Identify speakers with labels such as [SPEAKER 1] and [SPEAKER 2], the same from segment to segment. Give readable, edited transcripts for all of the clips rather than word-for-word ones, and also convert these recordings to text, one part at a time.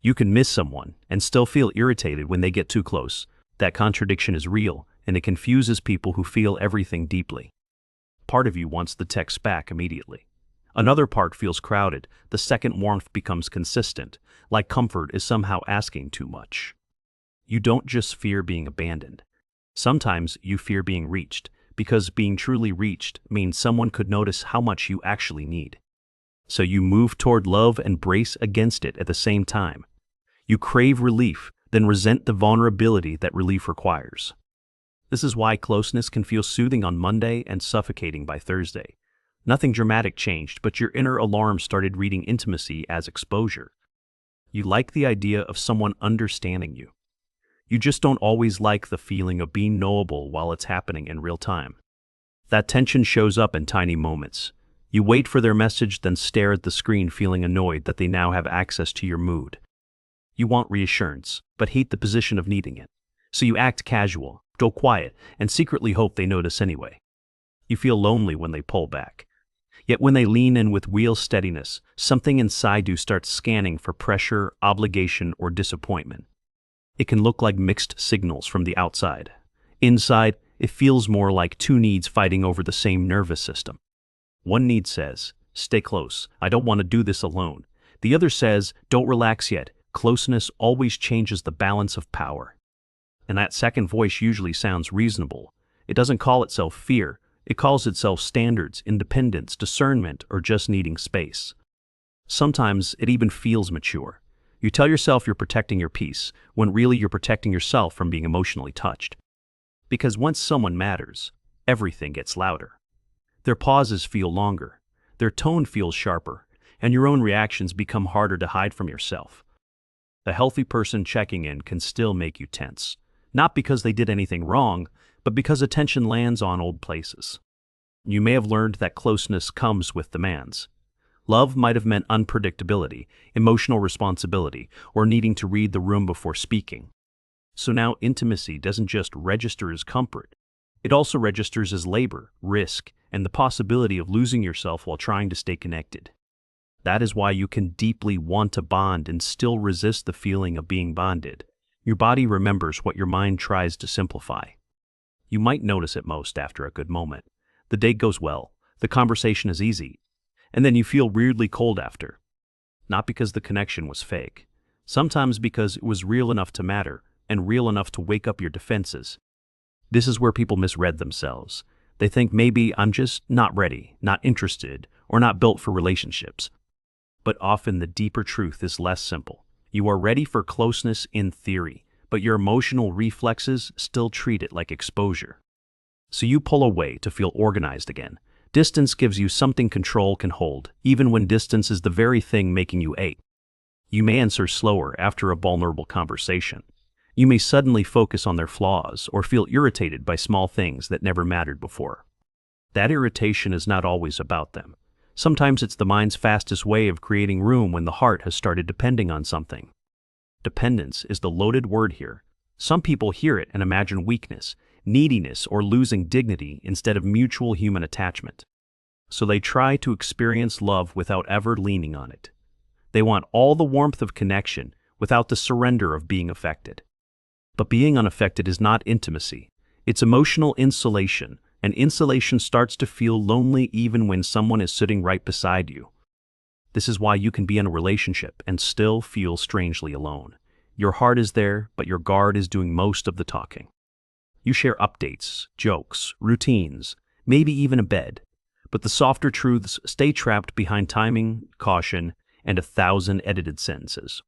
[SPEAKER 1] You can miss someone and still feel irritated when they get too close. That contradiction is real, and it confuses people who feel everything deeply. Part of you wants the text back immediately. Another part feels crowded. The second warmth becomes consistent, like comfort is somehow asking too much. You don't just fear being abandoned. Sometimes you fear being reached, because being truly reached means someone could notice how much you actually need. So you move toward love and brace against it at the same time. You crave relief, then resent the vulnerability that relief requires. This is why closeness can feel soothing on Monday and suffocating by Thursday. Nothing dramatic changed, but your inner alarm started reading intimacy as exposure. You like the idea of someone understanding you. You just don't always like the feeling of being knowable while it's happening in real time. That tension shows up in tiny moments. You wait for their message, then stare at the screen feeling annoyed that they now have access to your mood. You want reassurance, but hate the position of needing it. So you act casual, go quiet, and secretly hope they notice anyway. You feel lonely when they pull back. Yet when they lean in with real steadiness, something inside you starts scanning for pressure, obligation, or disappointment. It can look like mixed signals from the outside. Inside, it feels more like two needs fighting over the same nervous system. One need says, "Stay close, I don't want to do this alone." The other says, "Don't relax yet, closeness always changes the balance of power." And that second voice usually sounds reasonable. It doesn't call itself fear, it calls itself standards, independence, discernment, or just needing space. Sometimes it even feels mature. You tell yourself you're protecting your peace, when really you're protecting yourself from being emotionally touched. Because once someone matters, everything gets louder. Their pauses feel longer, their tone feels sharper, and your own reactions become harder to hide from yourself. A healthy person checking in can still make you tense, not because they did anything wrong, but because attention lands on old places. You may have learned that closeness comes with demands. Love might have meant unpredictability, emotional responsibility, or needing to read the room before speaking. So now intimacy doesn't just register as comfort. It also registers as labor, risk, and the possibility of losing yourself while trying to stay connected. That is why you can deeply want to bond and still resist the feeling of being bonded. Your body remembers what your mind tries to simplify. You might notice it most after a good moment. The date goes well, the conversation is easy, and then you feel weirdly cold after. Not because the connection was fake, sometimes because it was real enough to matter and real enough to wake up your defenses. This is where people misread themselves. They think maybe I'm just not ready, not interested, or not built for relationships. But often the deeper truth is less simple. You are ready for closeness in theory, but your emotional reflexes still treat it like exposure. So you pull away to feel organized again. Distance gives you something control can hold, even when distance is the very thing making you ache. You may answer slower after a vulnerable conversation. You may suddenly focus on their flaws or feel irritated by small things that never mattered before. That irritation is not always about them. Sometimes it's the mind's fastest way of creating room when the heart has started depending on something. Dependence is the loaded word here. Some people hear it and imagine weakness, neediness, or losing dignity instead of mutual human attachment. So they try to experience love without ever leaning on it. They want all the warmth of connection without the surrender of being affected. But being unaffected is not intimacy. It's emotional insulation, and insulation starts to feel lonely even when someone is sitting right beside you. This is why you can be in a relationship and still feel strangely alone. Your heart is there, but your guard is doing most of the talking. You share updates, jokes, routines, maybe even a bed, but the softer truths stay trapped behind timing, caution, and 1,000 edited sentences.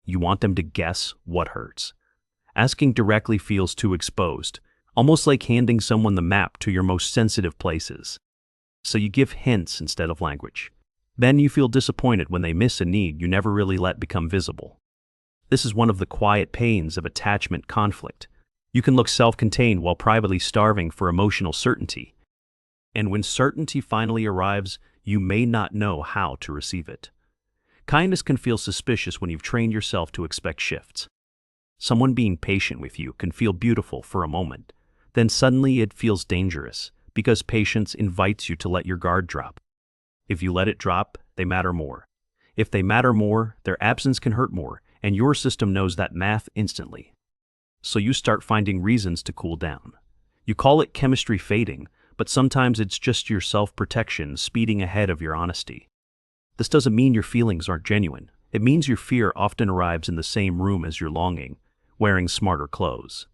[SPEAKER 1] You want them to guess what hurts. Asking directly feels too exposed, almost like handing someone the map to your most sensitive places. So you give hints instead of language. Then you feel disappointed when they miss a need you never really let become visible. This is one of the quiet pains of attachment conflict. You can look self-contained while privately starving for emotional certainty. And when certainty finally arrives, you may not know how to receive it. Kindness can feel suspicious when you've trained yourself to expect shifts. Someone being patient with you can feel beautiful for a moment. Then suddenly it feels dangerous, because patience invites you to let your guard drop. If you let it drop, they matter more. If they matter more, their absence can hurt more, and your system knows that math instantly. So you start finding reasons to cool down. You call it chemistry fading, but sometimes it's just your self-protection speeding ahead of your honesty. This doesn't mean your feelings aren't genuine. It means your fear often arrives in the same room as your longing, wearing smarter clothes.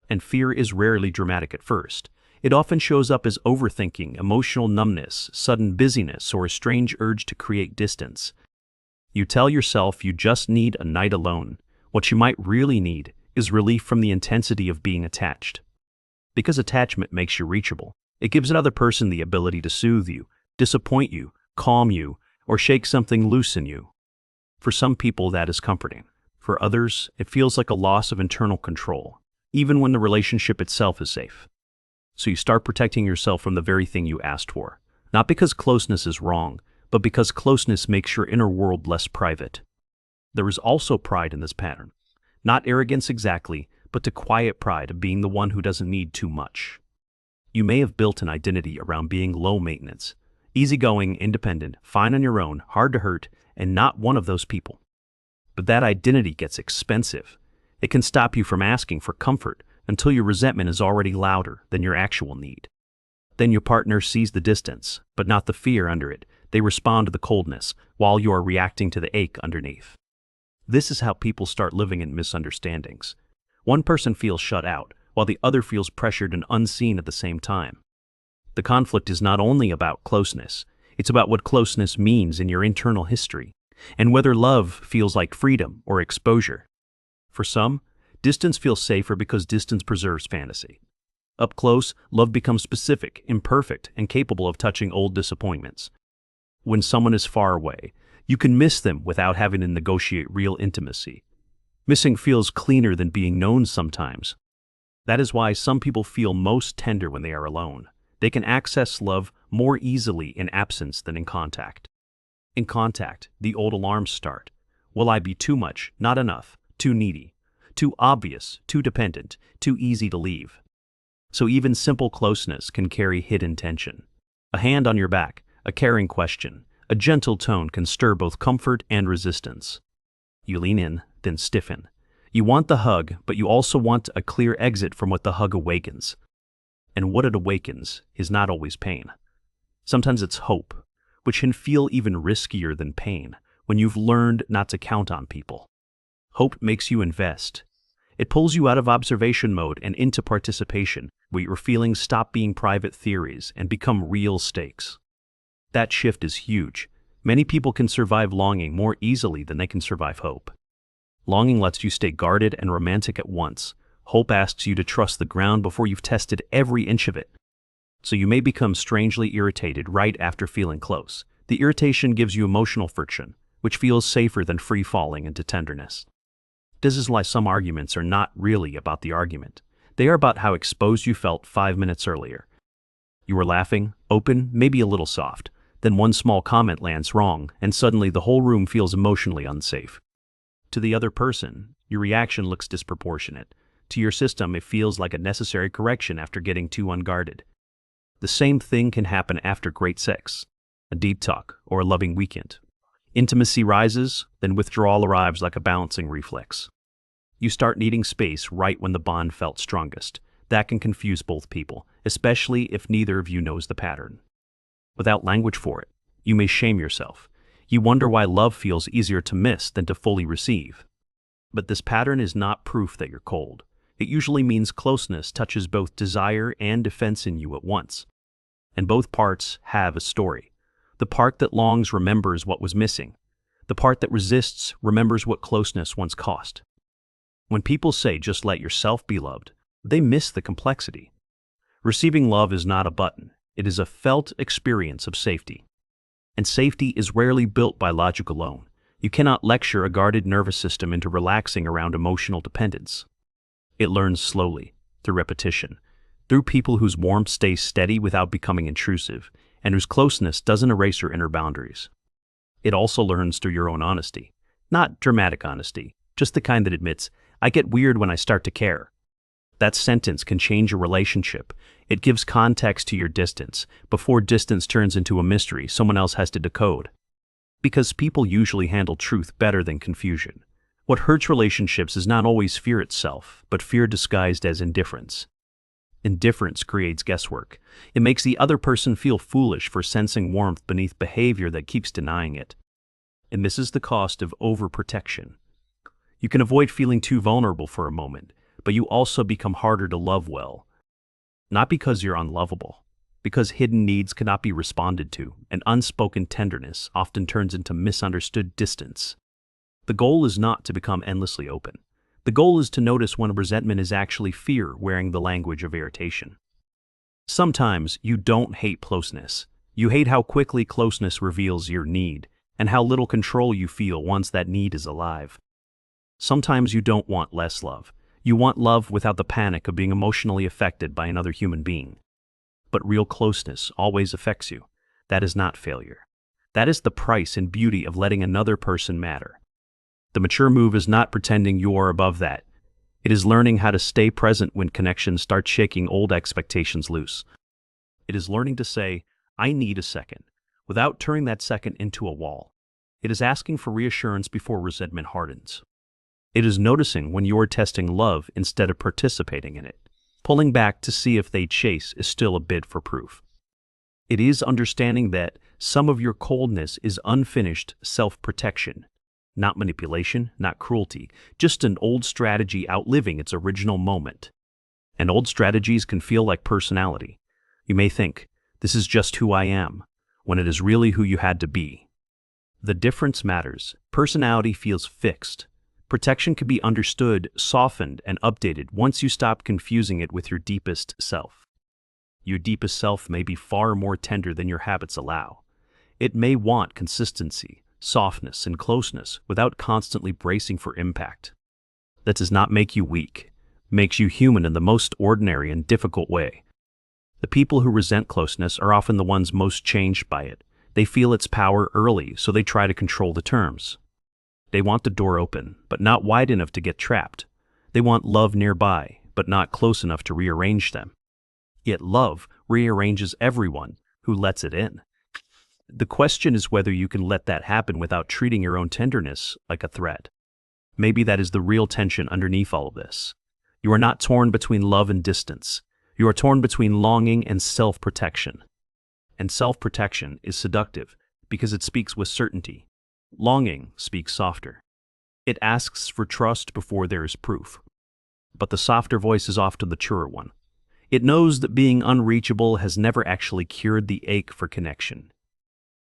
[SPEAKER 1] And fear is rarely dramatic at first. It often shows up as overthinking, emotional numbness, sudden busyness, or a strange urge to create distance. You tell yourself you just need a night alone. What you might really need is relief from the intensity of being attached. Because attachment makes you reachable. It gives another person the ability to soothe you, disappoint you, calm you, or shake something loose in you. For some people, that is comforting. For others, it feels like a loss of internal control, even when the relationship itself is safe. So you start protecting yourself from the very thing you asked for, not because closeness is wrong, but because closeness makes your inner world less private. There is also pride in this pattern. Not arrogance exactly, but the quiet pride of being the one who doesn't need too much. You may have built an identity around being low maintenance, easygoing, independent, fine on your own, hard to hurt, and not one of those people. But that identity gets expensive. It can stop you from asking for comfort until your resentment is already louder than your actual need. Then your partner sees the distance, but not the fear under it. They respond to the coldness, while you are reacting to the ache underneath. This is how people start living in misunderstandings. One person feels shut out, while the other feels pressured and unseen at the same time. The conflict is not only about closeness, it's about what closeness means in your internal history, and whether love feels like freedom or exposure. For some, distance feels safer because distance preserves fantasy. Up close, love becomes specific, imperfect, and capable of touching old disappointments. When someone is far away, you can miss them without having to negotiate real intimacy. Missing feels cleaner than being known sometimes. That is why some people feel most tender when they are alone. They can access love more easily in absence than in contact. In contact, the old alarms start. Will I be too much, not enough, too needy, too obvious, too dependent, too easy to leave? So even simple closeness can carry hidden tension. A hand on your back, a caring question, a gentle tone can stir both comfort and resistance. You lean in, then stiffen. You want the hug, but you also want a clear exit from what the hug awakens. And what it awakens is not always pain. Sometimes it's hope, which can feel even riskier than pain when you've learned not to count on people. Hope makes you invest. It pulls you out of observation mode and into participation, where your feelings stop being private theories and become real stakes. That shift is huge. Many people can survive longing more easily than they can survive hope. Longing lets you stay guarded and romantic at once. Hope asks you to trust the ground before you've tested every inch of it. So you may become strangely irritated right after feeling close. The irritation gives you emotional friction, which feels safer than free falling into tenderness. This is why some arguments are not really about the argument. They are about how exposed you felt 5 minutes earlier. You were laughing, open, maybe a little soft. Then one small comment lands wrong, and suddenly the whole room feels emotionally unsafe. To the other person, your reaction looks disproportionate. To your system, it feels like a necessary correction after getting too unguarded. The same thing can happen after great sex, a deep talk, or a loving weekend. Intimacy rises, then withdrawal arrives like a balancing reflex. You start needing space right when the bond felt strongest. That can confuse both people, especially if neither of you knows the pattern. Without language for it, you may shame yourself. You wonder why love feels easier to miss than to fully receive. But this pattern is not proof that you're cold. It usually means closeness touches both desire and defense in you at once. And both parts have a story. The part that longs remembers what was missing. The part that resists remembers what closeness once cost. When people say just let yourself be loved, they miss the complexity. Receiving love is not a button. It is a felt experience of safety. And safety is rarely built by logic alone. You cannot lecture a guarded nervous system into relaxing around emotional dependence. It learns slowly, through repetition, through people whose warmth stays steady without becoming intrusive, and whose closeness doesn't erase your inner boundaries. It also learns through your own honesty. Not dramatic honesty, just the kind that admits, I get weird when I start to care. That sentence can change a relationship. It gives context to your distance, before distance turns into a mystery someone else has to decode. Because people usually handle truth better than confusion. What hurts relationships is not always fear itself, but fear disguised as indifference. Indifference creates guesswork. It makes the other person feel foolish for sensing warmth beneath behavior that keeps denying it. And this is the cost of overprotection. You can avoid feeling too vulnerable for a moment, but you also become harder to love well. Not because you're unlovable, because hidden needs cannot be responded to, and unspoken tenderness often turns into misunderstood distance. The goal is not to become endlessly open. The goal is to notice when resentment is actually fear wearing the language of irritation. Sometimes you don't hate closeness. You hate how quickly closeness reveals your need, and how little control you feel once that need is alive. Sometimes you don't want less love. You want love without the panic of being emotionally affected by another human being. But real closeness always affects you. That is not failure. That is the price and beauty of letting another person matter. The mature move is not pretending you are above that. It is learning how to stay present when connections start shaking old expectations loose. It is learning to say, "I need a second," without turning that second into a wall. It is asking for reassurance before resentment hardens. It is noticing when you are testing love instead of participating in it. Pulling back to see if they chase is still a bid for proof. It is understanding that some of your coldness is unfinished self-protection. Not manipulation, not cruelty, just an old strategy outliving its original moment. And old strategies can feel like personality. You may think, "This is just who I am," when it is really who you had to be. The difference matters. Personality feels fixed. Protection can be understood, softened, and updated once you stop confusing it with your deepest self. Your deepest self may be far more tender than your habits allow. It may want consistency, softness, and closeness without constantly bracing for impact. That does not make you weak. It makes you human in the most ordinary and difficult way. The people who resent closeness are often the ones most changed by it. They feel its power early, so they try to control the terms. They want the door open, but not wide enough to get trapped. They want love nearby, but not close enough to rearrange them. Yet love rearranges everyone who lets it in. The question is whether you can let that happen without treating your own tenderness like a threat. Maybe that is the real tension underneath all of this. You are not torn between love and distance. You are torn between longing and self-protection. And self-protection is seductive because it speaks with certainty. Longing speaks softer. It asks for trust before there is proof. But the softer voice is often the truer one. It knows that being unreachable has never actually cured the ache for connection.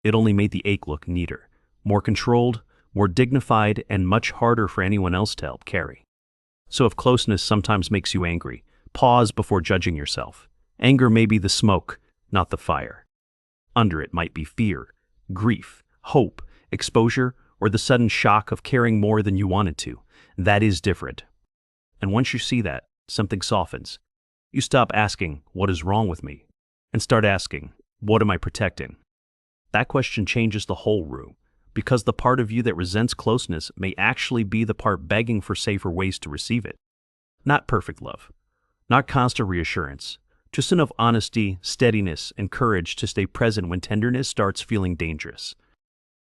[SPEAKER 1] It only made the ache look neater, more controlled, more dignified, and much harder for anyone else to help carry. So if closeness sometimes makes you angry, pause before judging yourself. Anger may be the smoke, not the fire. Under it might be fear, grief, hope, exposure, or the sudden shock of caring more than you wanted to. That is different. And once you see that, something softens. You stop asking, "What is wrong with me?" and start asking, "What am I protecting?" That question changes the whole room, because the part of you that resents closeness may actually be the part begging for safer ways to receive it. Not perfect love, not constant reassurance, just enough honesty, steadiness, and courage to stay present when tenderness starts feeling dangerous.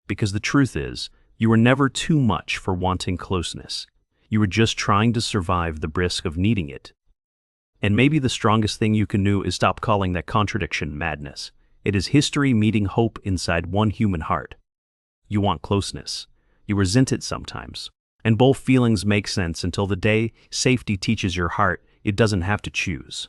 [SPEAKER 1] Because the truth is, you were never too much for wanting closeness. You were just trying to survive the risk of needing it. And maybe the strongest thing you can do is stop calling that contradiction madness. It is history meeting hope inside one human heart. You want closeness. You resent it sometimes. And both feelings make sense until the day safety teaches your heart it doesn't have to choose.